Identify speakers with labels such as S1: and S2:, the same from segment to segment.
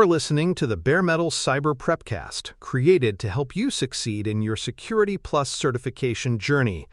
S1: You're listening to the Bare Metal Cyber Prepcast, created to help you succeed in your Security Plus certification journey.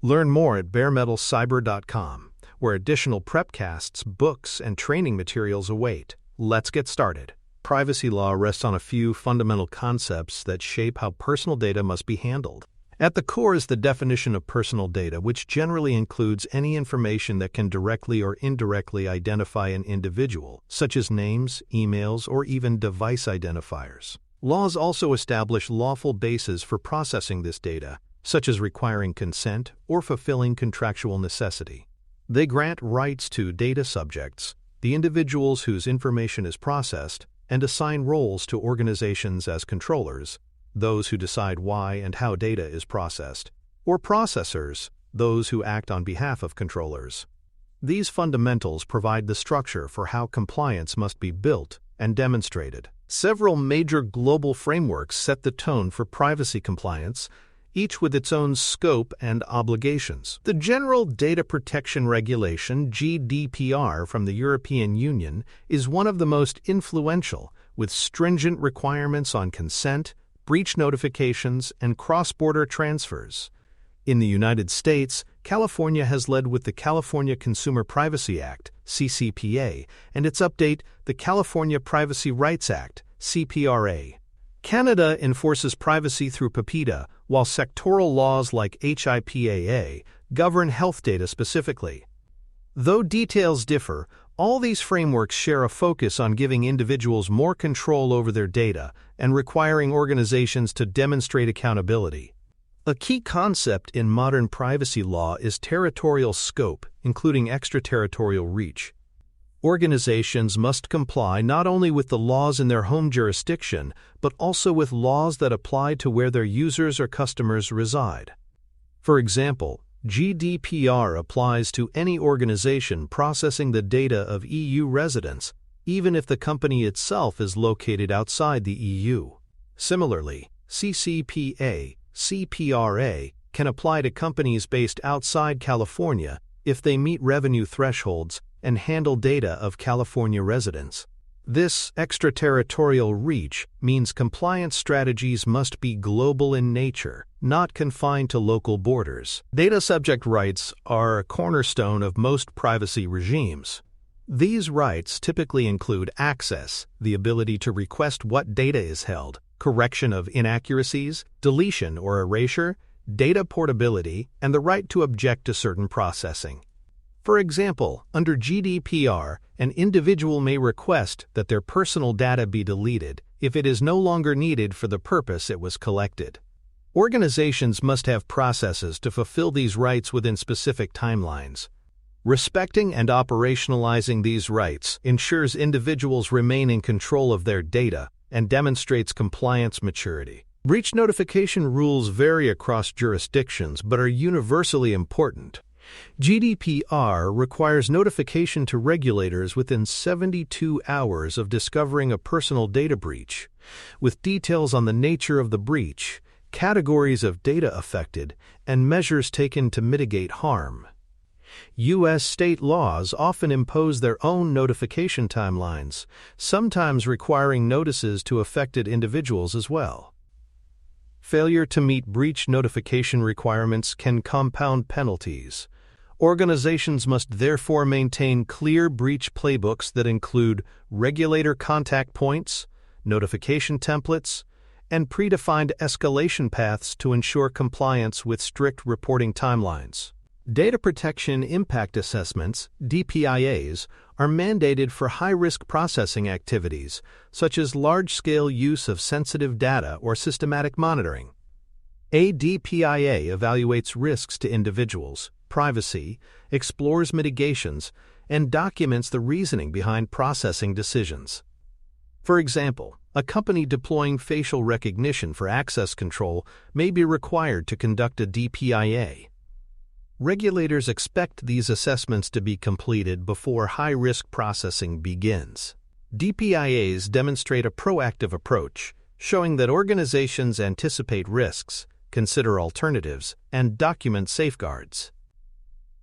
S1: Learn more at baremetalcyber.com, where additional prepcasts, books, and training materials await. Let's get started. Privacy law rests on a few fundamental concepts that shape how personal data must be handled. At the core is the definition of personal data, which generally includes any information that can directly or indirectly identify an individual, such as names, emails, or even device identifiers. Laws also establish lawful bases for processing this data, such as requiring consent or fulfilling contractual necessity. They grant rights to data subjects, the individuals whose information is processed, and assign roles to organizations as controllers, those who decide why and how data is processed, or processors, those who act on behalf of controllers. These fundamentals provide the structure for how compliance must be built and demonstrated. Several major global frameworks set the tone for privacy compliance, each with its own scope and obligations. The General Data Protection Regulation, GDPR, from the European Union is one of the most influential, with stringent requirements on consent, breach notifications, and cross-border transfers. In the United States, California has led with the California Consumer Privacy Act, CCPA, and its update, the California Privacy Rights Act, CPRA. Canada enforces privacy through PIPEDA, while sectoral laws like HIPAA govern health data specifically. Though details differ, all these frameworks share a focus on giving individuals more control over their data and requiring organizations to demonstrate accountability. A key concept in modern privacy law is territorial scope, including extraterritorial reach. Organizations must comply not only with the laws in their home jurisdiction, but also with laws that apply to where their users or customers reside. For example, GDPR applies to any organization processing the data of EU residents, even if the company itself is located outside the EU. Similarly, CCPA, CPRA can apply to companies based outside California if they meet revenue thresholds and handle data of California residents. This extraterritorial reach means compliance strategies must be global in nature, not confined to local borders. Data subject rights are a cornerstone of most privacy regimes. These rights typically include access, the ability to request what data is held, correction of inaccuracies, deletion or erasure, data portability, and the right to object to certain processing. For example, under GDPR, an individual may request that their personal data be deleted if it is no longer needed for the purpose it was collected. Organizations must have processes to fulfill these rights within specific timelines. Respecting and operationalizing these rights ensures individuals remain in control of their data and demonstrates compliance maturity. Breach notification rules vary across jurisdictions but are universally important. GDPR requires notification to regulators within 72 hours of discovering a personal data breach, with details on the nature of the breach, categories of data affected, and measures taken to mitigate harm. U.S. state laws often impose their own notification timelines, sometimes requiring notices to affected individuals as well. Failure to meet breach notification requirements can compound penalties. Organizations must therefore maintain clear breach playbooks that include regulator contact points, notification templates, and predefined escalation paths to ensure compliance with strict reporting timelines. Data Protection Impact Assessments, DPIAs, are mandated for high-risk processing activities, such as large-scale use of sensitive data or systematic monitoring. A DPIA evaluates risks to individuals, privacy, explores mitigations, and documents the reasoning behind processing decisions. For example, a company deploying facial recognition for access control may be required to conduct a DPIA. Regulators expect these assessments to be completed before high-risk processing begins. DPIAs demonstrate a proactive approach, showing that organizations anticipate risks, consider alternatives, and document safeguards.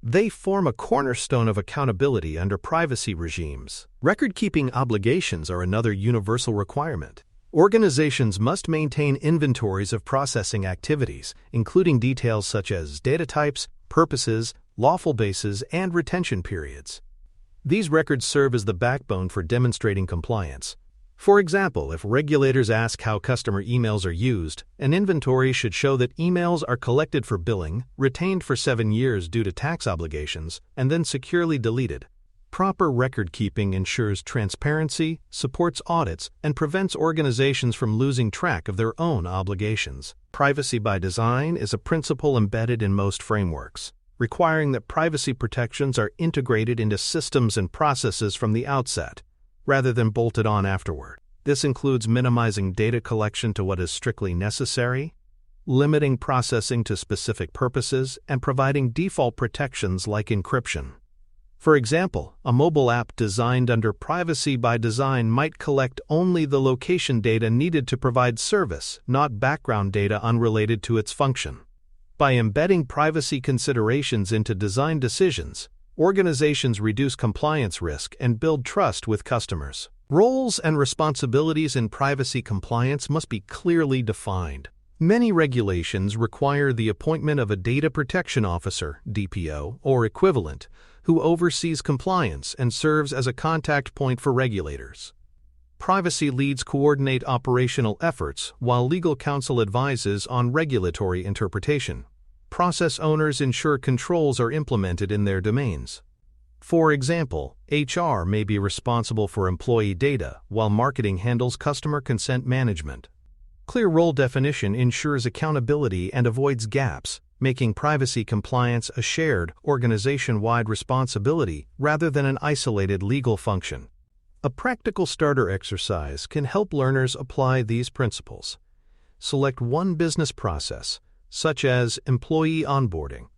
S1: They form a cornerstone of accountability under privacy regimes. Record-keeping obligations are another universal requirement. Organizations must maintain inventories of processing activities, including details such as data types, purposes, lawful bases, and retention periods. These records serve as the backbone for demonstrating compliance. For example, if regulators ask how customer emails are used, an inventory should show that emails are collected for billing, retained for 7 years due to tax obligations, and then securely deleted. Proper record-keeping ensures transparency, supports audits, and prevents organizations from losing track of their own obligations. Privacy by design is a principle embedded in most frameworks, requiring that privacy protections are integrated into systems and processes from the outset, rather than bolted on afterward. This includes minimizing data collection to what is strictly necessary, limiting processing to specific purposes, and providing default protections like encryption. For example, a mobile app designed under privacy by design might collect only the location data needed to provide service, not background data unrelated to its function. By embedding privacy considerations into design decisions, organizations reduce compliance risk and build trust with customers. Roles and responsibilities in privacy compliance must be clearly defined. Many regulations require the appointment of a data protection officer, DPO, or equivalent, who oversees compliance and serves as a contact point for regulators. Privacy leads coordinate operational efforts, while legal counsel advises on regulatory interpretation. Process owners ensure controls are implemented in their domains. For example, HR may be responsible for employee data, while marketing handles customer consent management. Clear role definition ensures accountability and avoids gaps, making privacy compliance a shared, organization-wide responsibility rather than an isolated legal function. A practical starter exercise can help learners apply these principles. Select one business process, such as employee onboarding.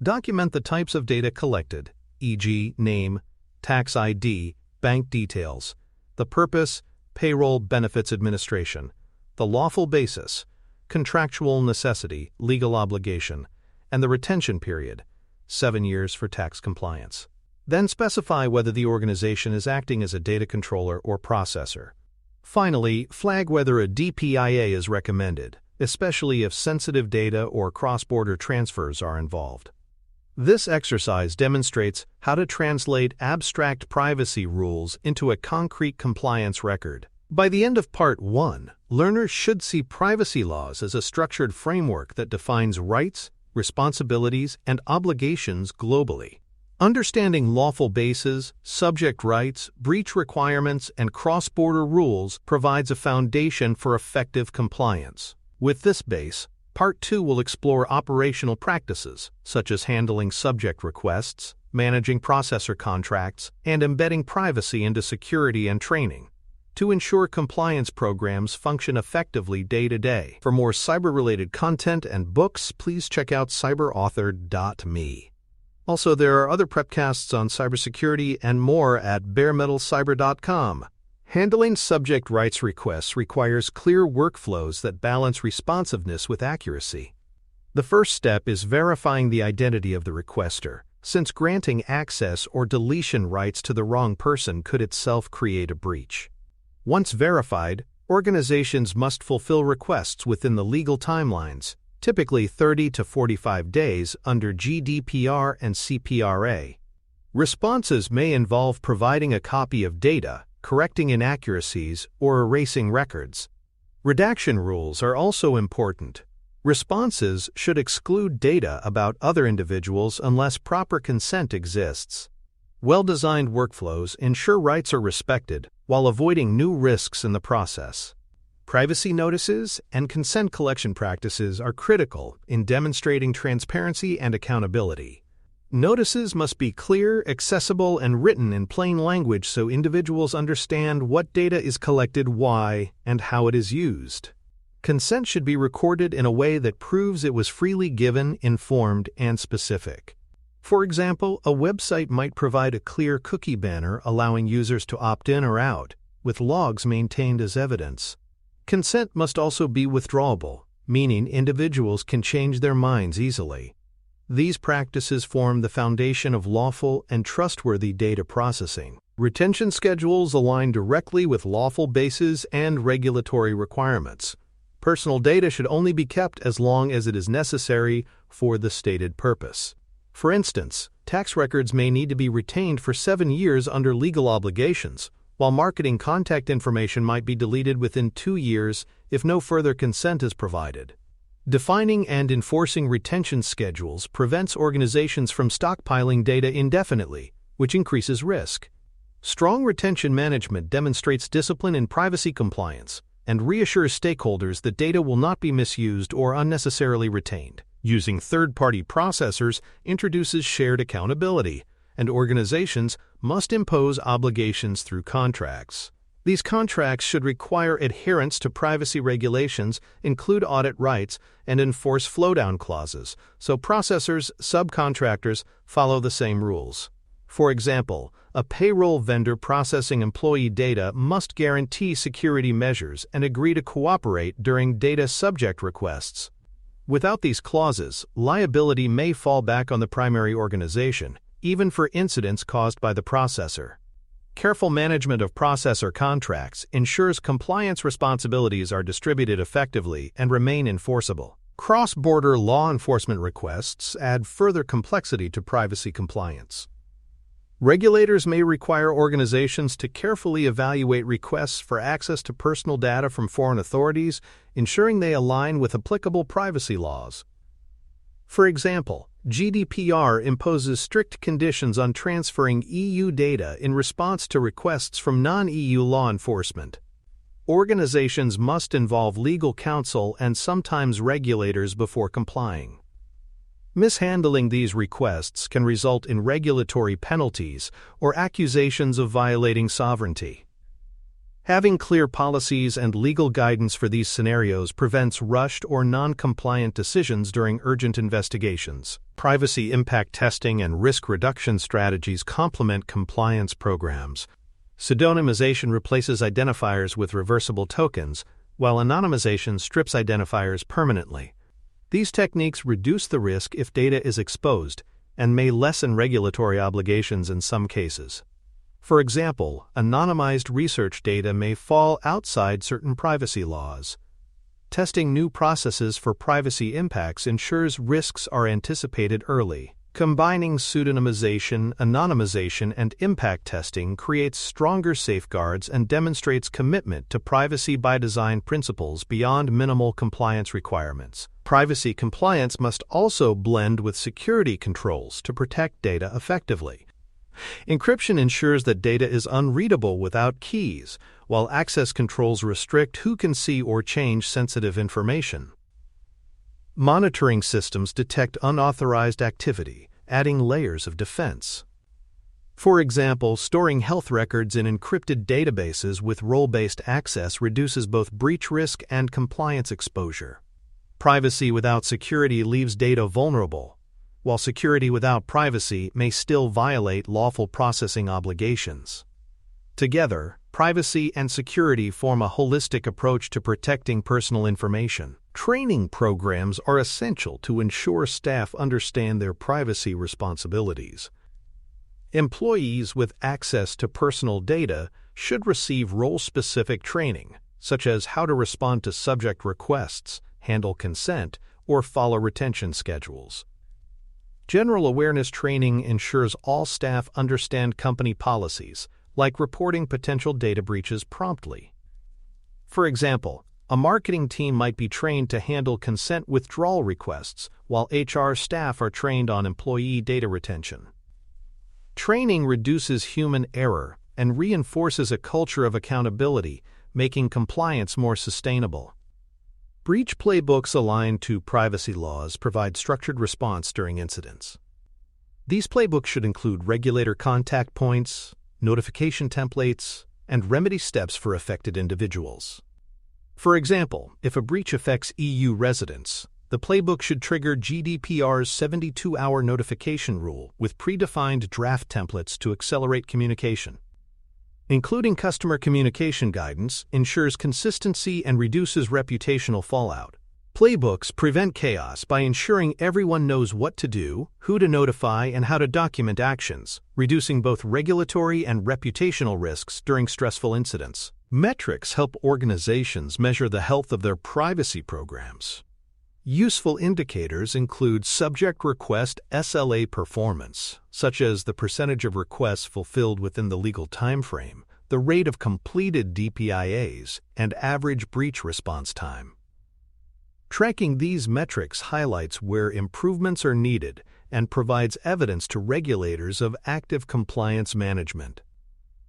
S1: Document the types of data collected, e.g., name, tax ID, bank details, the purpose, payroll benefits administration, the lawful basis, contractual necessity, legal obligation, and the retention period, 7 years for tax compliance. Then specify whether the organization is acting as a data controller or processor. Finally, flag whether a DPIA is recommended, especially if sensitive data or cross-border transfers are involved. This exercise demonstrates how to translate abstract privacy rules into a concrete compliance record. By the end of Part 1, learners should see privacy laws as a structured framework that defines rights, responsibilities, and obligations globally. Understanding lawful bases, subject rights, breach requirements, and cross-border rules provides a foundation for effective compliance. With this base, Part 2 will explore operational practices, such as handling subject requests, managing processor contracts, and embedding privacy into security and training, to ensure compliance programs function effectively day to day. For more cyber-related content and books, please check out cyberauthor.me. Also, there are other prepcasts on cybersecurity and more at baremetalcyber.com. Handling subject rights requests requires clear workflows that balance responsiveness with accuracy. The first step is verifying the identity of the requester, since granting access or deletion rights to the wrong person could itself create a breach. Once verified, organizations must fulfill requests within the legal timelines, typically 30 to 45 days under GDPR and CPRA. Responses may involve providing a copy of data, correcting inaccuracies, or erasing records. Redaction rules are also important. Responses should exclude data about other individuals unless proper consent exists. Well-designed workflows ensure rights are respected while avoiding new risks in the process. Privacy notices and consent collection practices are critical in demonstrating transparency and accountability. Notices must be clear, accessible, and written in plain language so individuals understand what data is collected, why, and how it is used. Consent should be recorded in a way that proves it was freely given, informed, and specific. For example, a website might provide a clear cookie banner allowing users to opt in or out, with logs maintained as evidence. Consent must also be withdrawable, meaning individuals can change their minds easily. These practices form the foundation of lawful and trustworthy data processing. Retention schedules align directly with lawful bases and regulatory requirements. Personal data should only be kept as long as it is necessary for the stated purpose. For instance, tax records may need to be retained for 7 years under legal obligations, while marketing contact information might be deleted within 2 years if no further consent is provided. Defining and enforcing retention schedules prevents organizations from stockpiling data indefinitely, which increases risk. Strong retention management demonstrates discipline in privacy compliance and reassures stakeholders that data will not be misused or unnecessarily retained. Using third-party processors introduces shared accountability, and organizations must impose obligations through contracts. These contracts should require adherence to privacy regulations, include audit rights, and enforce flow-down clauses, so processors, subcontractors follow the same rules. For example, a payroll vendor processing employee data must guarantee security measures and agree to cooperate during data subject requests. Without these clauses, liability may fall back on the primary organization, even for incidents caused by the processor. Careful management of processor contracts ensures compliance responsibilities are distributed effectively and remain enforceable. Cross-border law enforcement requests add further complexity to privacy compliance. Regulators may require organizations to carefully evaluate requests for access to personal data from foreign authorities, ensuring they align with applicable privacy laws. For example, GDPR imposes strict conditions on transferring EU data in response to requests from non-EU law enforcement. Organizations must involve legal counsel and sometimes regulators before complying. Mishandling these requests can result in regulatory penalties or accusations of violating sovereignty. Having clear policies and legal guidance for these scenarios prevents rushed or non-compliant decisions during urgent investigations. Privacy impact testing and risk reduction strategies complement compliance programs. Pseudonymization replaces identifiers with reversible tokens, while anonymization strips identifiers permanently. These techniques reduce the risk if data is exposed and may lessen regulatory obligations in some cases. For example, anonymized research data may fall outside certain privacy laws. Testing new processes for privacy impacts ensures risks are anticipated early. Combining pseudonymization, anonymization, and impact testing creates stronger safeguards and demonstrates commitment to privacy by design principles beyond minimal compliance requirements. Privacy compliance must also blend with security controls to protect data effectively. Encryption ensures that data is unreadable without keys, while access controls restrict who can see or change sensitive information. Monitoring systems detect unauthorized activity, adding layers of defense. For example, storing health records in encrypted databases with role-based access reduces both breach risk and compliance exposure. Privacy without security leaves data vulnerable, while security without privacy may still violate lawful processing obligations. Together, privacy and security form a holistic approach to protecting personal information. Training programs are essential to ensure staff understand their privacy responsibilities. Employees with access to personal data should receive role-specific training, such as how to respond to subject requests, handle consent, or follow retention schedules. General awareness training ensures all staff understand company policies, like reporting potential data breaches promptly. For example, a marketing team might be trained to handle consent withdrawal requests, while HR staff are trained on employee data retention. Training reduces human error and reinforces a culture of accountability, making compliance more sustainable. Breach playbooks aligned to privacy laws provide structured response during incidents. These playbooks should include regulator contact points, notification templates, and remedy steps for affected individuals. For example, if a breach affects EU residents, the playbook should trigger GDPR's 72-hour notification rule with predefined draft templates to accelerate communication. Including customer communication guidance ensures consistency and reduces reputational fallout. Playbooks prevent chaos by ensuring everyone knows what to do, who to notify, and how to document actions, reducing both regulatory and reputational risks during stressful incidents. Metrics help organizations measure the health of their privacy programs. Useful indicators include subject request SLA performance, such as the percentage of requests fulfilled within the legal timeframe, the rate of completed DPIAs, and average breach response time. Tracking these metrics highlights where improvements are needed and provides evidence to regulators of active compliance management.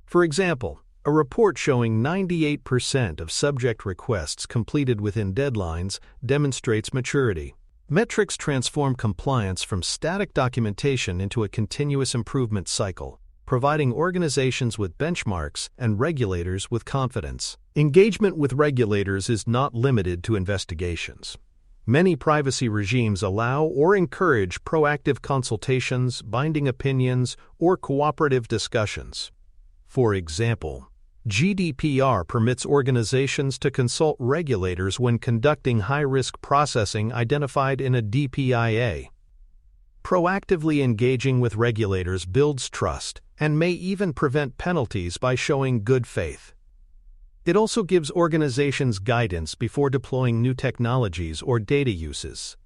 S1: For example, a report showing 98% of subject requests completed within deadlines demonstrates maturity. Metrics transform compliance from static documentation into a continuous improvement cycle, providing organizations with benchmarks and regulators with confidence. Engagement with regulators is not limited to investigations. Many privacy regimes allow or encourage proactive consultations, binding opinions, or cooperative discussions. For example, GDPR permits organizations to consult regulators when conducting high-risk processing identified in a DPIA. Proactively engaging with regulators builds trust and may even prevent penalties by showing good faith. It also gives organizations guidance before deploying new technologies or data uses.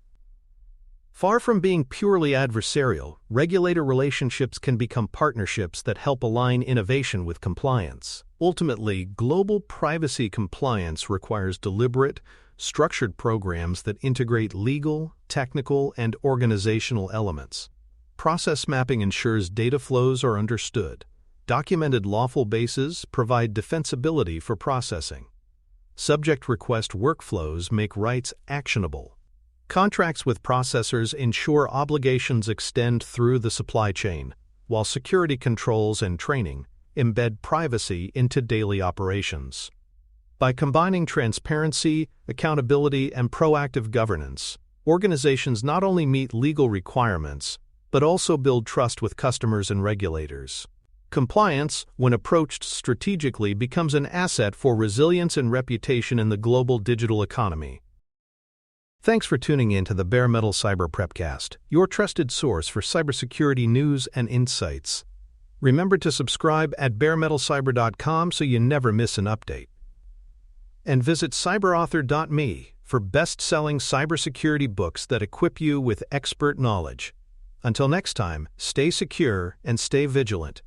S1: Far from being purely adversarial, regulator relationships can become partnerships that help align innovation with compliance. Ultimately, global privacy compliance requires deliberate, structured programs that integrate legal, technical, and organizational elements. Process mapping ensures data flows are understood. Documented lawful bases provide defensibility for processing. Subject request workflows make rights actionable. Contracts with processors ensure obligations extend through the supply chain, while security controls and training embed privacy into daily operations. By combining transparency, accountability, and proactive governance, organizations not only meet legal requirements, but also build trust with customers and regulators. Compliance, when approached strategically, becomes an asset for resilience and reputation in the global digital economy. Thanks for tuning in to the Bare Metal Cyber Prepcast, your trusted source for cybersecurity news and insights. Remember to subscribe at baremetalcyber.com so you never miss an update. And visit cyberauthor.me for best-selling cybersecurity books that equip you with expert knowledge. Until next time, stay secure and stay vigilant.